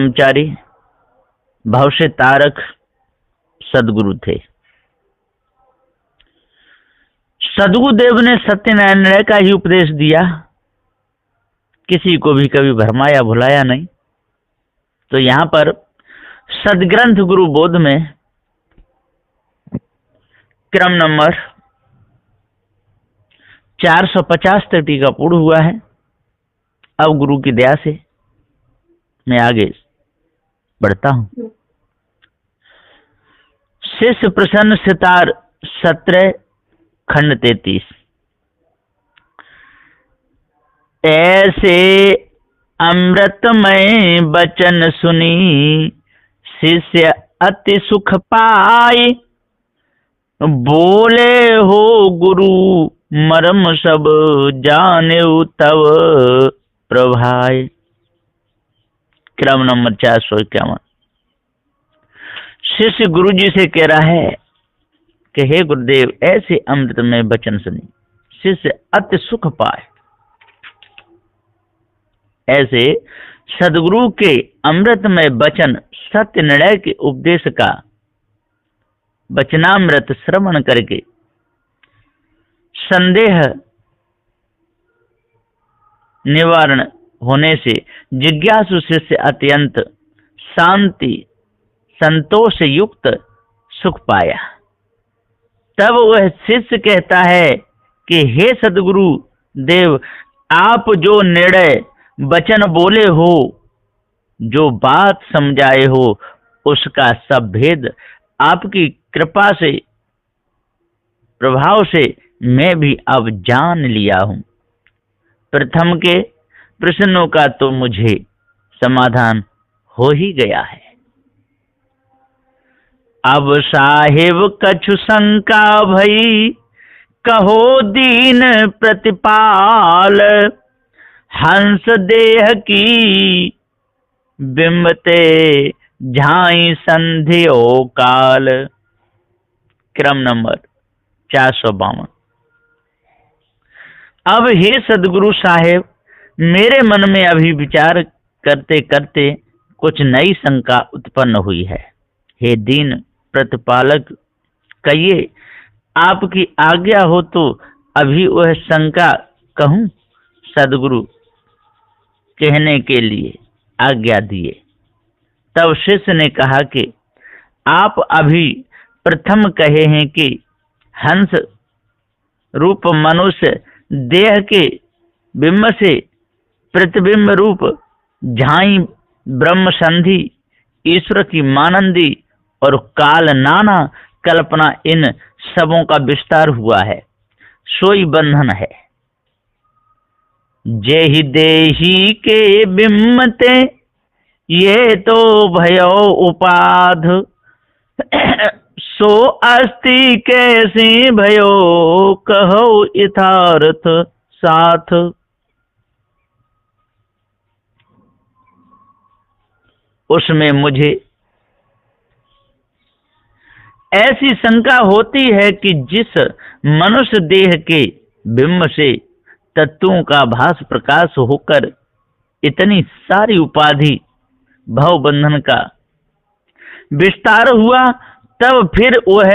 ब्रह्मचारी भाव से तारक सदगुरु थे। सदगुरुदेव ने सत्य निर्णय का ही उपदेश दिया, किसी को भी कभी भरमाया भुलाया नहीं। तो यहाँ पर सदग्रंथ गुरु बोध में क्रम नंबर 450 तक टीका पूर्ण हुआ है। अब गुरु की दया से मैं आगे बढ़ता हूं। शिष्य प्रसन्न सितार 17 खंड 33। ऐसे अमृतमय बचन सुनी शिष्य अति सुख पाए, बोले हो गुरु मर्म सब जाने तव प्रभाय। क्रम नंबर 451। शिष्य गुरु जी से कह रहा है कि हे गुरुदेव, ऐसे अमृत में वचन सुनी शिष्य अति सुख पाए। ऐसे सदगुरु के अमृत में वचन सत्य निर्णय के उपदेश का वचनामृत श्रवण करके संदेह निवारण होने से जिज्ञासु शिष्य अत्यंत शांति संतोष युक्त सुख पाया। तब वह शिष्य कहता है कि हे सदगुरु देव, आप जो निर्णय वचन बोले हो, जो बात समझाए हो, उसका सब भेद आपकी कृपा से प्रभाव से मैं भी अब जान लिया हूं। प्रथम के प्रश्नों का तो मुझे समाधान हो ही गया है। अब साहिब कछु शंका भई, कहो दीन प्रतिपाल, हंस देह की बिंबते झाई संध्यो काल। क्रम नंबर 452। अब हे सदगुरु साहेब, मेरे मन में अभी विचार करते करते कुछ नई शंका उत्पन्न हुई है। हे दीन प्रतिपालक, कहिए आपकी आज्ञा हो तो अभी वह शंका कहूं। सदगुरु कहने के लिए आज्ञा दिए। तब शिष्य ने कहा कि आप अभी प्रथम कहे हैं कि हंस रूप मनुष्य देह के बिंब से प्रतिबिंब रूप झाई ब्रह्म संधि ईश्वर की मानंदी और काल नाना कल्पना, इन सबों का विस्तार हुआ है, सोई बंधन है। जेहि देही के बिम्मते ये तो भयो उपाध, सो अस्ति कैसी भयो कहो यथार्थ साथ। उसमें मुझे ऐसी शंका होती है कि जिस मनुष्य देह के बिंब से तत्वों का भास प्रकाश होकर इतनी सारी उपाधि भव बंधन का विस्तार हुआ, तब फिर वह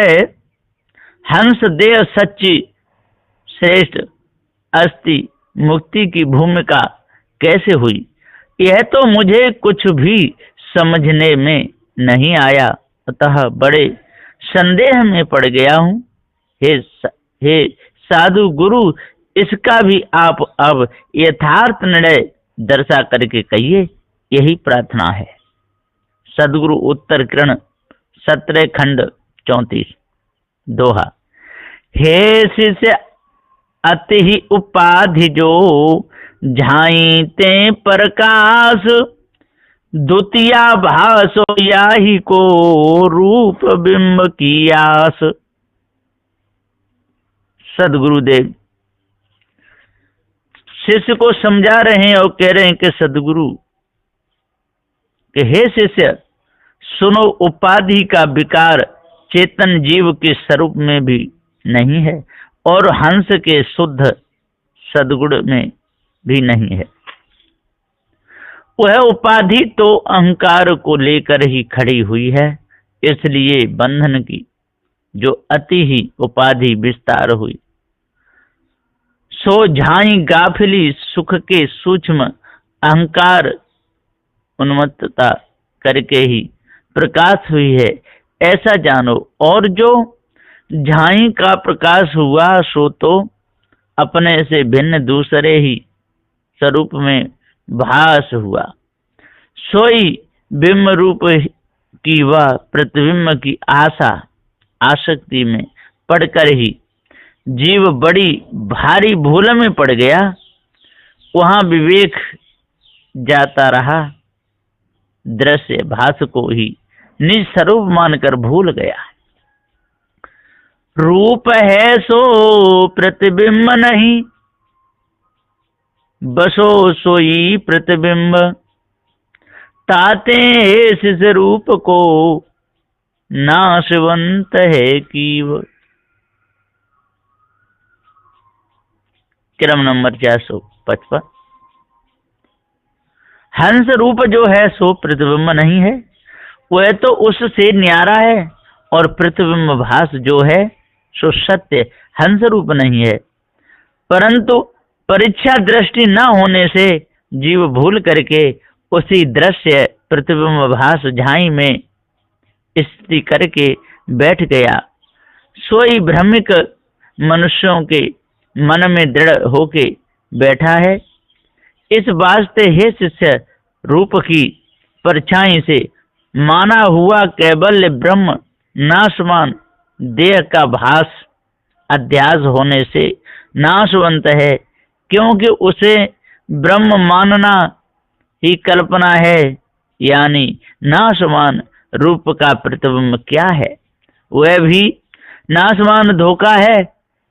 हंस देह सच्ची श्रेष्ठ अस्थि मुक्ति की भूमिका कैसे हुई, यह तो मुझे कुछ भी समझने में नहीं आया। अतः बड़े संदेह में पड़ गया हूं। हे साधु गुरु, इसका भी आप अब यथार्थ निर्णय दर्शा करके कहिए, यही प्रार्थना है। सदगुरु उत्तर किरण 17 खंड 34। दोहा। हे शिष्य अति ही उपाधि जो झाई ते प्रकाश, द्वितीया भासो याही को रूप बिंब की आस। सदगुरुदेव शिष्य को समझा रहे हैं और कह रहे हैं कि सदगुरु कि हे शिष्य सुनो, उपाधि का विकार चेतन जीव के स्वरूप में भी नहीं है और हंस के शुद्ध सदगुण में भी नहीं है। वह उपाधि तो अहंकार को लेकर ही खड़ी हुई है, इसलिए बंधन की जो अति ही उपाधि विस्तार हुई। सो झाई गाफिली सुख के सूक्ष्म अहंकार उन्मत्तता करके ही प्रकाश हुई है, ऐसा जानो। और जो झाई का प्रकाश हुआ सो तो अपने से भिन्न दूसरे ही स्वरूप में भास हुआ। सोई बिंब रूप की वह प्रतिबिंब की आसक्ति में पड़कर ही जीव बड़ी भारी भूल में पड़ गया। वहां विवेक जाता रहा, दृश्य भास को ही निज स्वरूप मानकर भूल गया। रूप है सो प्रतिबिंब नहीं, बसो सोई प्रतिबिंब। ताते इस रूप को नाशवंत है कीव। क्रम नंबर 455। हंस रूप जो है सो प्रतिबिंब नहीं है, वह तो उससे न्यारा है। और प्रतिबिंब भास जो है सो सत्य हंस रूप नहीं है, परंतु परीक्षा दृष्टि न होने से जीव भूल करके उसी दृश्य प्रतिबिंब भास झाई में स्थिति करके बैठ गया। सोई भ्रमिक मनुष्यों के मन में दृढ़ होके बैठा है। इस वास्ते हे शिष्य, रूप की परछाई से माना हुआ कैबल्य ब्रह्म नाशवान देह का भास अध्यास होने से नाशवंत है, क्योंकि उसे ब्रह्म मानना ही कल्पना है। यानी नाशवान रूप का प्रतिबिंब क्या है, वह भी नाशवान धोखा है,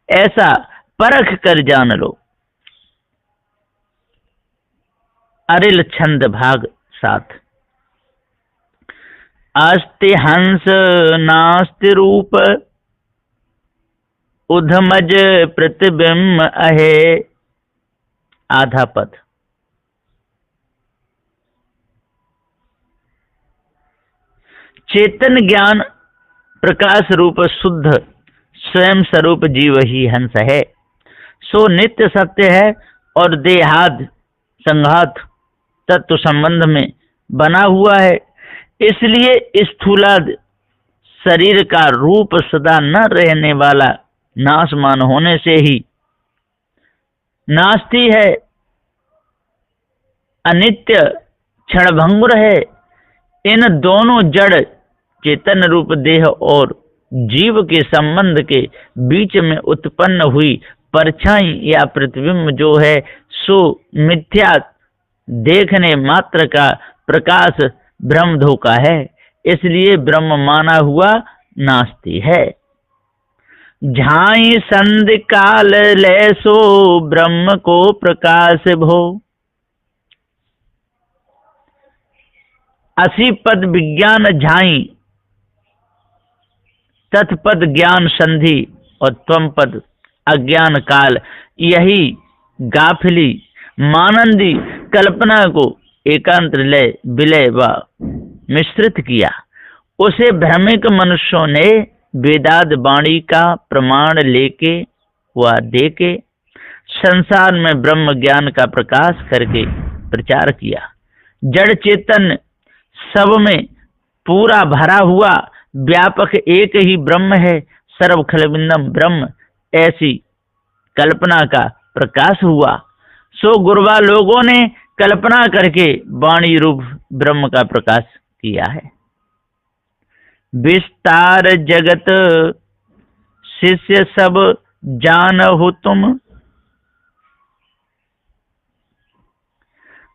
ऐसा परख कर जान लो। अरिल छंद भाग 7। अस्ति हंस नास्ति रूप, उधमज प्रतिबिंब अहे। आधा पद। चेतन ज्ञान प्रकाश रूप शुद्ध स्वयं स्वरूप जीव ही हंस है। सो नित्य सत्य है और देहाद संघात तत्व संबंध में बना हुआ है। इसलिए स्थूलाद शरीर का रूप सदा न रहने वाला नाशमान होने से ही नास्ति है, अनित्य क्षणभंगुर है। इन दोनों जड़ चेतन रूप देह और जीव के संबंध के बीच में उत्पन्न हुई परछाई या प्रतिबिंब जो है सो मिथ्या देखने मात्र का प्रकाश भ्रम धोखा है, इसलिए ब्रह्म माना हुआ नास्ति है। झाई संधि काल ले सो ब्रह्म को प्रकाश भो। 80 पद विज्ञान झाई, तत्पद ज्ञान संधि और त्वम पद अज्ञान काल, यही गाफिली मानंदी कल्पना को एकांत लय विलय व मिश्रित किया। उसे भ्रमिक मनुष्यों ने वेदाद वाणी का प्रमाण लेके व देके संसार में ब्रह्म ज्ञान का प्रकाश करके प्रचार किया। जड़ चेतन सब में पूरा भरा हुआ व्यापक एक ही ब्रह्म है, सर्व खलबिंदम ब्रह्म, ऐसी कल्पना का प्रकाश हुआ। सो गुरबा लोगों ने कल्पना करके वाणी रूप ब्रह्म का प्रकाश किया है। विस्तार जगत शिष्य सब जानहु तुम,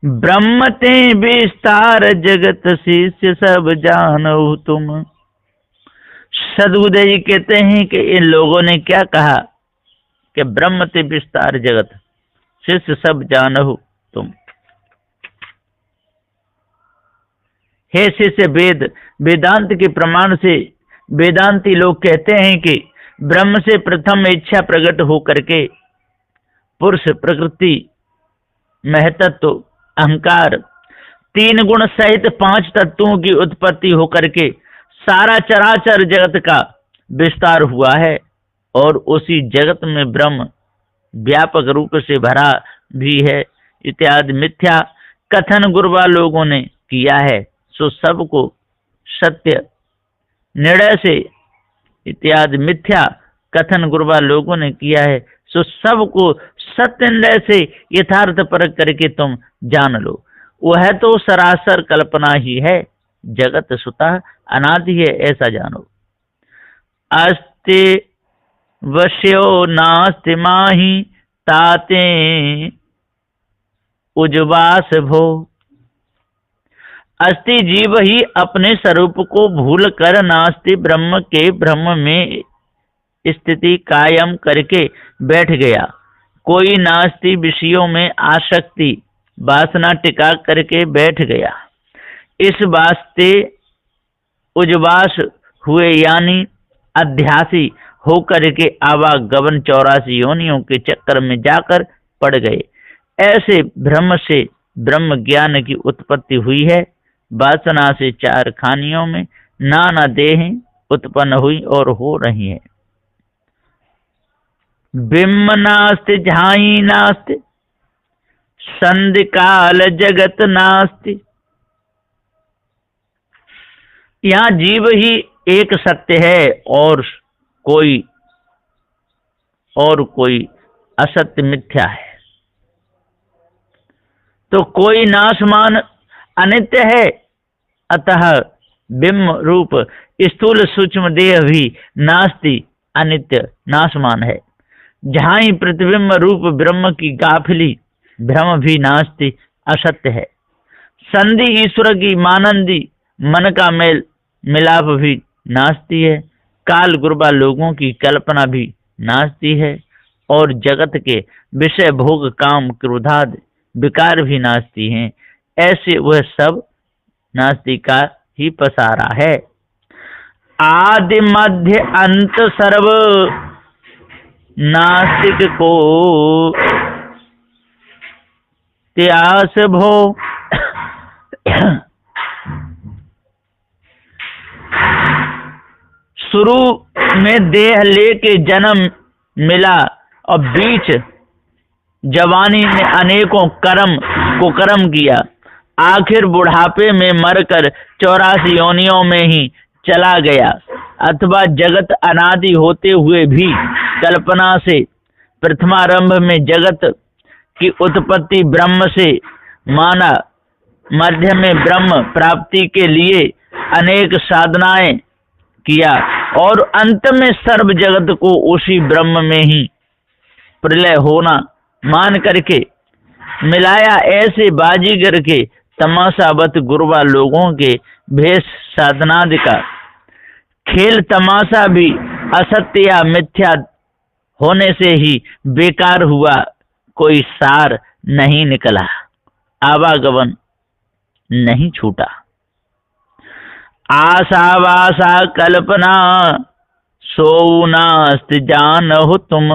ब्रह्म ते विस्तार जगत शिष्य सब जानहु तुम। सदबुद्ध जी कहते हैं कि इन लोगों ने क्या कहा कि ब्रह्म ते विस्तार जगत शिष्य सब जानहु तुम। हे शिष्य, वेदांत के प्रमाण से वेदांती लोग कहते हैं कि ब्रह्म से प्रथम इच्छा प्रकट हो करके पुरुष, प्रकृति, महतत्व, अहंकार, तीन गुण सहित पांच तत्वों की उत्पत्ति होकर के सारा चराचर जगत का विस्तार हुआ है, और उसी जगत में ब्रह्म व्यापक रूप से भरा भी है इत्यादि मिथ्या कथन गुरबा लोगों ने किया है, सो सबको सत्य निर्णय से इत्यादि मिथ्या कथन गुरबा लोगों ने किया है, सो सबको सत्य निर्णय से यथार्थ परख करके तुम जान लो। वह तो सरासर कल्पना ही है, जगत स्वतः अनादि है, ऐसा जानो। अस्ति वश्यो नास्ति माहि ताते उजवास भो। अस्ति जीव ही अपने स्वरूप को भूल कर नास्ति ब्रह्म के ब्रह्म में स्थिति कायम करके बैठ गया। कोई नास्ति विषयों में आसक्ति वासना टिका करके बैठ गया। इस वास्ते उजवास हुए, यानी अध्यासी होकर के आवागमन 84 योनियों के चक्कर में जाकर पड़ गए। ऐसे ब्रह्म से ब्रह्म ज्ञान की उत्पत्ति हुई है। वासना से चार खानियों में नाना देहें उत्पन्न हुई और हो रही हैं। बिम्ब नास्ति झाई नास्ति संधि काल जगत नास्ति। यहाँ जीव ही एक सत्य है और कोई असत्य मिथ्या है। तो कोई नाशमान अनित्य है, अतः बिंब रूप स्थूल सूक्ष्म देह भी नास्ति अनित्य नाशमान है। जहाँ ही प्रतिबिंब रूप ब्रह्म की गाफिली भ्रम भी नास्ति असत्य है। संधि ईश्वर की मानंदी मन का मेल मिलाप भी नास्ति है। काल गुरबा लोगों की कल्पना भी नास्ति है, और जगत के विषय भोग काम क्रोधाद विकार भी नास्ति हैं। ऐसे वह सब नास्ति का ही पसारा है। आदि मध्य अंत सर्व नास्तिक को त्यास भो। शुरू में देह लेके जन्म मिला और बीच जवानी में अनेकों कुकर्म किया। आखिर बुढ़ापे में मरकर 84 योनियों में ही चला गया। अथवा जगत अनादि होते हुए भी कल्पना से प्रथमारंभ में जगत की उत्पत्ति ब्रह्म से माना। मध्य में ब्रह्म प्राप्ति के लिए अनेक साधनाएं किया, और अंत में सर्व जगत को उसी ब्रह्म में ही प्रलय होना मान करके मिलाया। ऐसे बाजीगर के तमाशावत गुरबा लोगों के भेष साधनादि का खेल तमाशा भी असत्य या मिथ्या होने से ही बेकार हुआ, कोई सार नहीं निकला, आवागमन नहीं छूटा। आशा वासा कल्पना सो नास्ति जानहु तुम।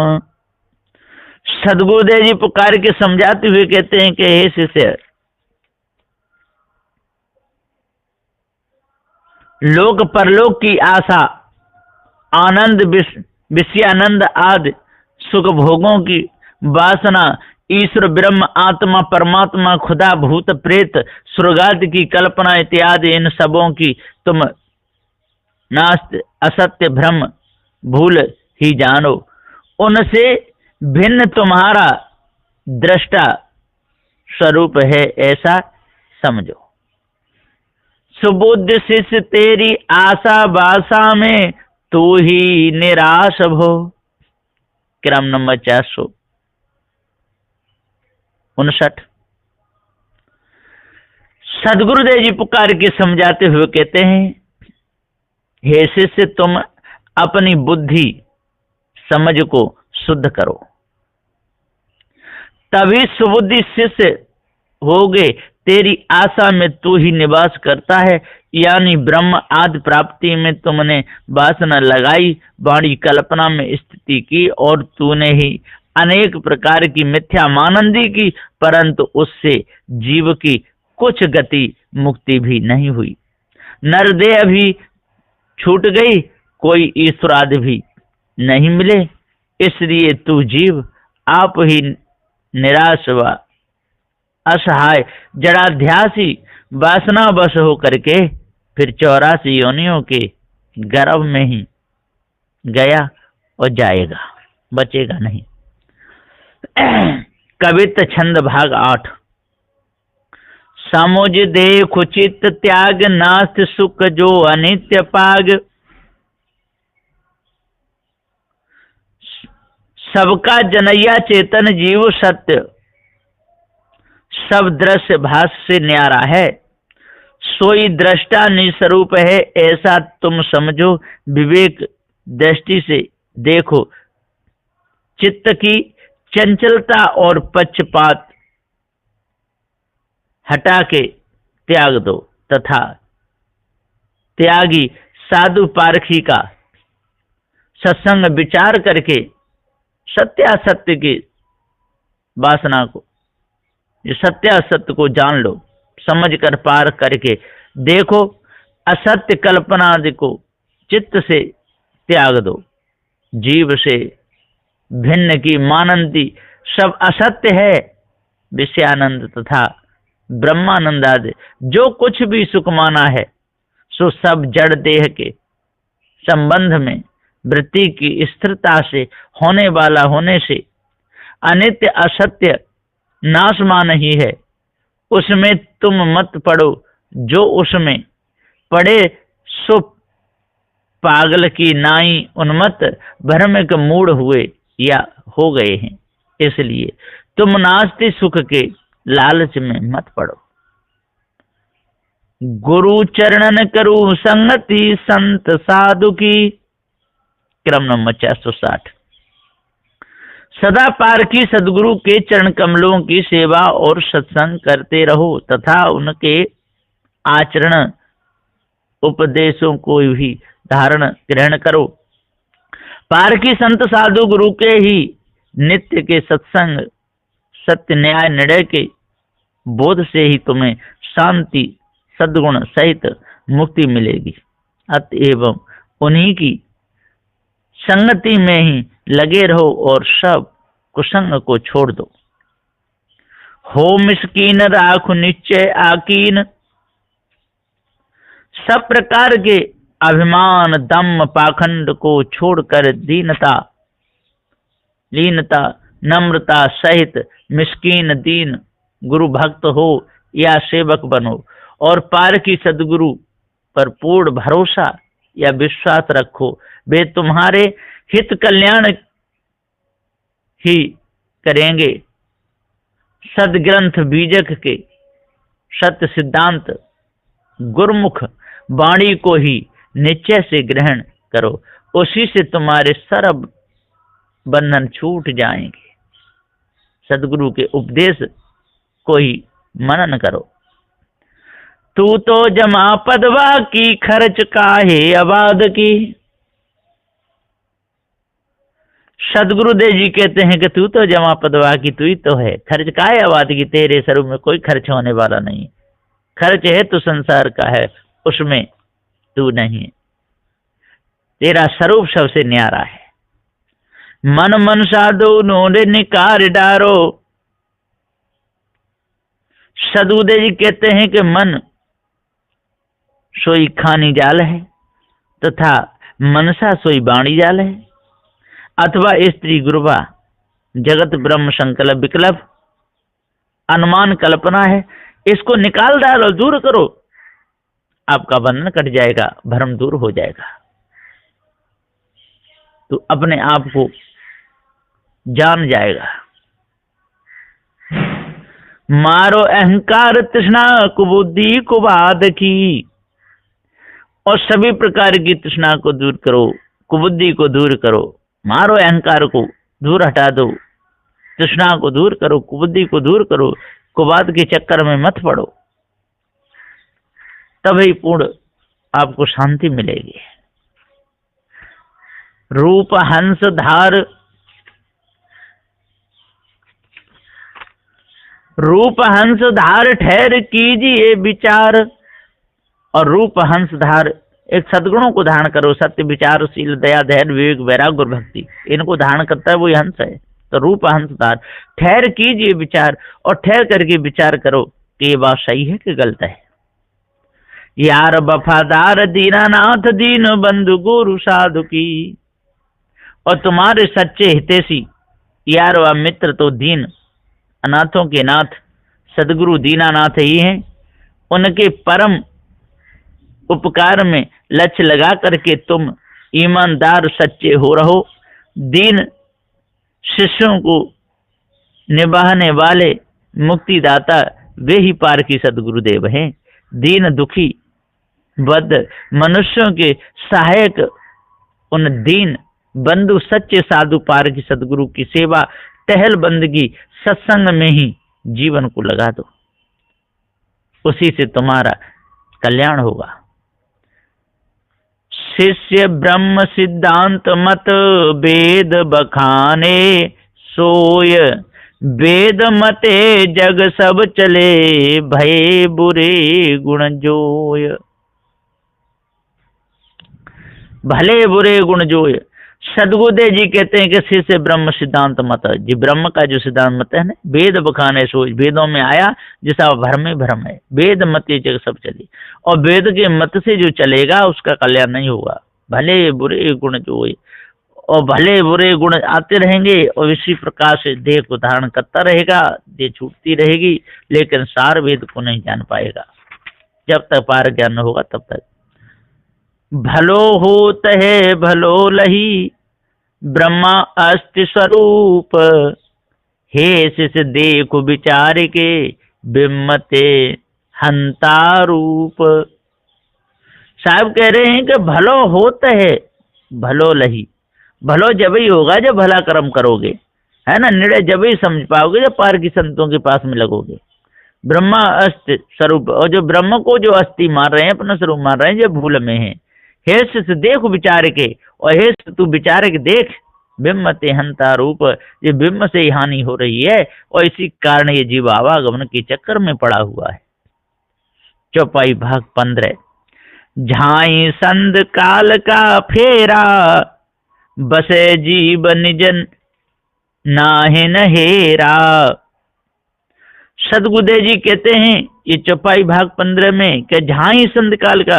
सदगुरुदेव जी पुकार के समझाते हुए कहते हैं कि हे शिष्य, लोक परलोक की आशा, आनंद विषयानंद आदि सुख भोगों की वासना, ईश्वर ब्रह्म आत्मा परमात्मा खुदा भूत प्रेत स्वर्गादि की कल्पना इत्यादि, इन सबों की तुम नास्ति असत्य भ्रम भूल ही जानो। उनसे भिन्न तुम्हारा दृष्टा स्वरूप है, ऐसा समझो। सुबुद्ध शिष्य तेरी आशा वासा में तू ही निराश भो। क्रम नंबर 459। सदगुरुदेव जी पुकार के समझाते हुए कहते हैं, हे शिष्य, तुम अपनी बुद्धि समझ को शुद्ध करो, तभी सुबुद्धि शिष्य होगे। तेरी आशा में तू ही निवास करता है, यानी ब्रह्म आदि प्राप्ति में तुमने वासना लगाई, बाणी कल्पना में स्थिति की, और तूने ही अनेक प्रकार की मिथ्या मानंदी की, परंतु उससे जीव की कुछ गति मुक्ति भी नहीं हुई। नरदेह भी छूट गई, कोई ईश्वरादि भी नहीं मिले। इसलिए तू जीव आप ही निराश व असहाय जड़ाध्यासी वासना बस हो करके फिर 84 योनियों के गर्भ में ही गया और जाएगा, बचेगा नहीं। कवित्त छंद भाग 8। समुझ देख चित्त त्याग, नास्त सुख जो अनित्य पाग। सबका जनैया चेतन जीव सत्य, सब दृश्य भास से न्यारा है। सोई दृष्टा निस्वरूप है, ऐसा तुम समझो विवेक दृष्टि से देखो। चित्त की चंचलता और पक्षपात हटा के त्याग दो, तथा त्यागी साधु पारखी का सत्संग विचार करके सत्यासत्य की वासना को, ये सत्यासत्य को जान लो, समझ कर पार करके देखो। असत्य कल्पना आदि को चित्त से त्याग दो। जीव से भिन्न की मानंती सब असत्य है। विषयानंद तथा ब्रह्मानंद आदि जो कुछ भी सुख माना है, सो सब जड़ देह के संबंध में वृत्ति की स्थिरता से होने वाला होने से अनित्य असत्य नाशमान ही है। उसमें तुम मत पड़ो, जो उसमें पड़े सो पागल की नाई उन्मत्त भ्रम के मूढ़ हुए या हो गए हैं। इसलिए तुम नास्ति सुख के लालच में मत पड़ो। गुरु चरणन करू संगति संत साधु की। क्रम नंबर 460। सदा पारखी सदगुरु के चरण कमलों की सेवा और सत्संग करते रहो तथा उनके आचरण उपदेशों को भी धारण ग्रहण करो। पारखी संत साधु गुरु के ही नित्य के सत्संग सत्य न्याय निर्णय के बोध से ही तुम्हें शांति सद्गुण सहित मुक्ति मिलेगी। अतएव उन्हीं की संगति में ही लगे रहो और सब कुसंग को छोड़ दो। हो मिस्कीन राखु निश्चय आकीन। सब प्रकार के अभिमान दम पाखंड को छोड़कर दीनता लीनता नम्रता सहित मिस्कीन दीन गुरु भक्त हो या सेवक बनो और पारखी सदगुरु पर पूर्ण भरोसा या विश्वास रखो। वे तुम्हारे हित कल्याण ही करेंगे। सदग्रंथ बीजक के सत्य सिद्धांत गुरुमुख वाणी को ही निश्चय से ग्रहण करो, उसी से तुम्हारे सर्व बंधन छूट जाएंगे। सदगुरु के उपदेश को ही मनन करो। तू तो जमा पदवा की खर्च काहे आबाद की। सदगुरुदेव जी कहते हैं कि तू तो जमा पदवा की, तू ही तो है, खर्च काहे आबाद की। तेरे स्वरूप में कोई खर्च होने वाला नहीं। खर्च है तो संसार का है, उसमें तू नहीं। तेरा स्वरूप सबसे न्यारा है। मन मन साधो नोरे निकार डारो। सदगुरुदेव जी कहते हैं कि मन सोई खानी जाल है तथा मनसा सोई बाणी जाल है, अथवा स्त्री गुरुवा जगत ब्रह्म संकल्प विकल्प अनुमान कल्पना है। इसको निकाल डालो, दूर करो, आपका बंधन कट जाएगा, भ्रम दूर हो जाएगा। तो अपने आप को जान जाएगा। मारो अहंकार तृष्णा कुबुद्धि कुबाद की। और सभी प्रकार की तृष्णा को दूर करो, कुबुद्धि को दूर करो। मारो अहंकार को दूर हटा दो, तृष्णा को दूर करो, कुबुद्धि को दूर करो, कुबाद के चक्कर में मत पड़ो। तभी पूर्ण आपको शांति मिलेगी। रूप हंस धार रूप हंस धार ठहर कीजिए विचार। और रूप हंस धार, एक सद्गुणों को धारण करो, सत्य, विचारशील, दया, धैर्य, विवेक, वैराग्य और भक्ति, इनको धारण करता है वही हंस है। तो रूप हंस धार, ठहर कीजिए विचार, और ठहर करके विचार करो कि ये बात सही है कि गलत है। यार वफादार दीनानाथ, दीन बंधु गुरु साधु की। और तुम्हारे सच्चे हितैषी यार व मित्र तो दीन अनाथों के नाथ सदगुरु दीनानाथ ही हैं। उनके परम उपकार में लक्ष्य लगा करके तुम ईमानदार सच्चे हो रहो। दीन शिष्यों को निभाने वाले मुक्तिदाता वे ही पार की सदगुरुदेव हैं। दीन दुखी बद्ध मनुष्यों के सहायक उन दीन बंधु सच्चे साधु पार की सदगुरु की सेवा, टहल बंदगी, सत्संग में ही जीवन को लगा दो, उसी से तुम्हारा कल्याण होगा। शिष्य ब्रह्म सिद्धांत मत वेद बखाने, सोय वेद मते जग सब चले, भय बुरे गुण जोय। भले बुरे गुण जोय। सदगुरुदेव जी कहते हैं कि शिष्य ब्रह्म सिद्धांत मत, जी ब्रह्म का जो सिद्धांत मत है ना, वेद बखाने सोच, वेदों में आया जैसा भ्रम में भ्रम है, वेद मत जग सब चली, और वेद के मत से जो चलेगा उसका कल्याण नहीं होगा। भले बुरे गुण जो है, और भले बुरे गुण आते रहेंगे और इसी प्रकार से देह को धारण करता रहेगा, देह छूटती रहेगी, लेकिन सार वेद को नहीं जान पाएगा। जब तक पार ज्ञान होगा तब तक। भलो होत है भलो लही, ब्रह्मा अस्ति स्वरूप, हे शिष्य देखो विचार के, बिम्मते हंता रूप। साहब कह रहे हैं कि भलो होत है भलो लही, भलो जब ही होगा जब भला कर्म करोगे, है ना, निर्णय जब ही समझ पाओगे जब पार की संतों के पास में लगोगे। ब्रह्मा अस्ति स्वरूप, और जो ब्रह्म को जो अस्थि मार रहे हैं, अपना स्वरूप मार रहे हैं, जो भूल में है। हे शिष्य देखो विचार के, और हे तू विचार के देख, बिम्ब ते हंता रूप, ये बिम्ब से ही हानि हो रही है, और इसी कारण ये जीव आवागमन के चक्कर में पड़ा हुआ है। चौपाई भाग 15। झाई संद काल का फेरा, बसे जीव निजन नाहे न हेरा। सदगुरुदेव जी कहते हैं ये चौपाई भाग 15 में कि झाई संद काल का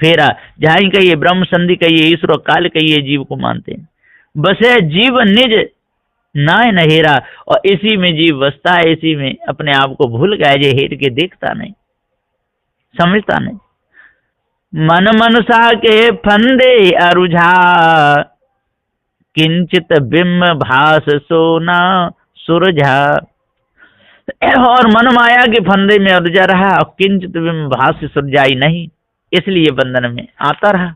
फेरा, झाई का ये ब्रह्म संधि का ये ईश्वर, काल का ये जीव को मानते हैं। बसे जीव निज नाय न हेरा, और इसी में जीव बसता है, इसी में अपने आप को भूल गया, जे हेर के देखता नहीं, समझता नहीं। मन मनसा के फंदे अरुझा, किंचित बिम्ब भास सोना सुरझा। और मन माया के फंदे में अरुझा रहा, और किंचित बिम्ब भास सुरझाई नहीं, इसलिए बंधन में आता रहा।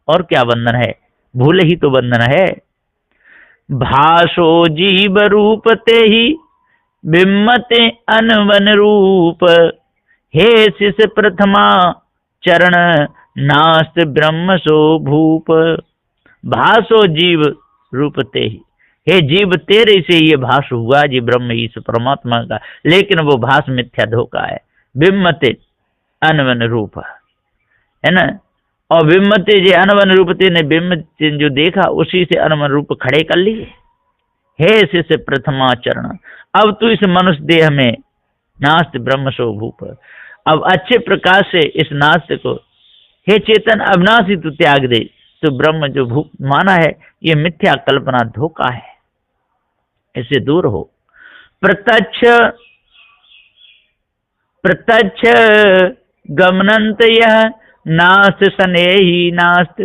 और क्या बंधन है? भूल ही तो बंधन है। भासो जीव रूप ते ही, बिम्मते अनवन रूप, हे शिष्य प्रथमा चरण नास्त ब्रह्म सो भूप। भासो जीव रूप ते ही, हे जीव तेरे से ये भास हुआ जी ब्रह्म ईश्वर परमात्मा का, लेकिन वो भास मिथ्या धोखा है। बिम्मते अनवन रूप है ना, और बिम्मते जे अनवन रूप ने बिम्ब जो देखा उसी से अनवन रूप खड़े कर लिए। हे शिष्य प्रथमा चरण, अब तू इस मनुष्य देह में नास्त ब्रह्म सो भूप, अब अच्छे प्रकार से इस नास्त को, हे चेतन अविनाशी तू त्याग दे, तो ब्रह्म जो भूप माना है ये मिथ्या कल्पना धोखा है, इससे दूर हो। प्रत्यक्ष प्रत्यक्ष गमनंत यह नास्त स्नेही नास्त,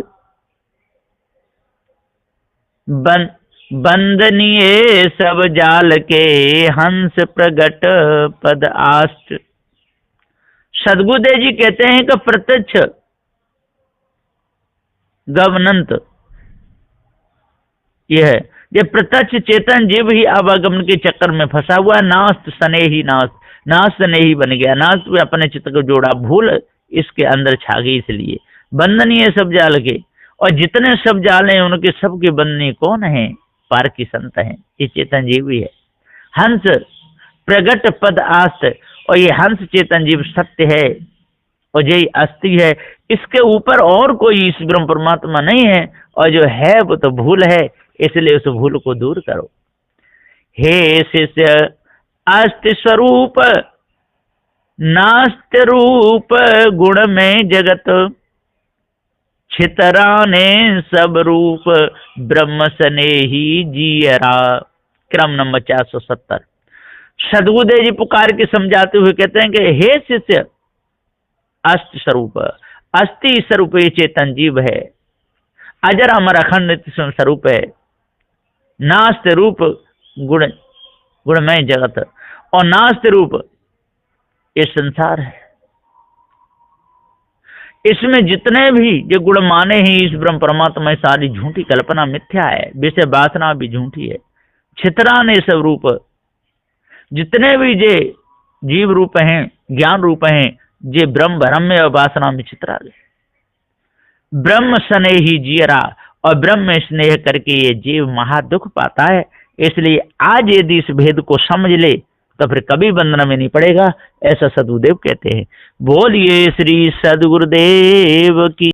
बंदनीय सब जाल के हंस प्रगट पद आस्ट। सदगुरुदेव जी कहते हैं कि प्रत्यक्ष गमनंत यह है, ये प्रत्यक्ष चेतन जीव ही आवागमन के चक्कर में फंसा हुआ। नास्त स्नेही नास्त, नास्त स्नेही बन गया, नास्त में अपने चित्त को जोड़ा, भूल इसके अंदर छा गई, इसलिए बंधनीय सब जाल के, और जितने सब जाल हैं उनके सबके बंधनी कौन है? पार की संत हैं, ये चेतन जीव ही है। हंस प्रगट पद आस्त, और ये हंस चेतन जीव सत्य है और यही अस्थि है, इसके ऊपर और कोई इस ब्रह्म परमात्मा नहीं है, और जो है वो तो भूल है, इसलिए उस भूल को दूर करो। हे शिष्य अस्ति स्वरूप नास्ति रूप, गुण में जगत छितराने सब रूप, ब्रह्म स्नेही जियरा। क्रम नंबर 470। सदगुरुदेव जी पुकार के समझाते हुए कहते हैं कि हे शिष्य, अस्त स्वरूप, अस्थि स्वरूप ये चेतन जीव है, अजर अमर अखंड नित्य स्वरूप है, नास्ति रूप गुण, गुणमय जगत, और नास्ति रूप ये संसार है। इसमें जितने भी ये गुण माने ही इस ब्रह्म परमात्मा में सारी झूठी कल्पना मिथ्या है, विषय वासना भी झूठी है। छितराने सब रूप, जितने भी ये जीव रूप हैं, ज्ञान रूप हैं, ये ब्रह्म भ्रम में और वासना में छितरा गए। ब्रह्म स्नेही जियरा, और ब्रह्म स्नेह करके ये जीव महादुख पाता है। इसलिए आज यदि इस भेद को समझ ले तो फिर कभी बंधन में नहीं पड़ेगा, ऐसा सदगुरुदेव कहते हैं। बोलिए श्री सदगुरुदेव की।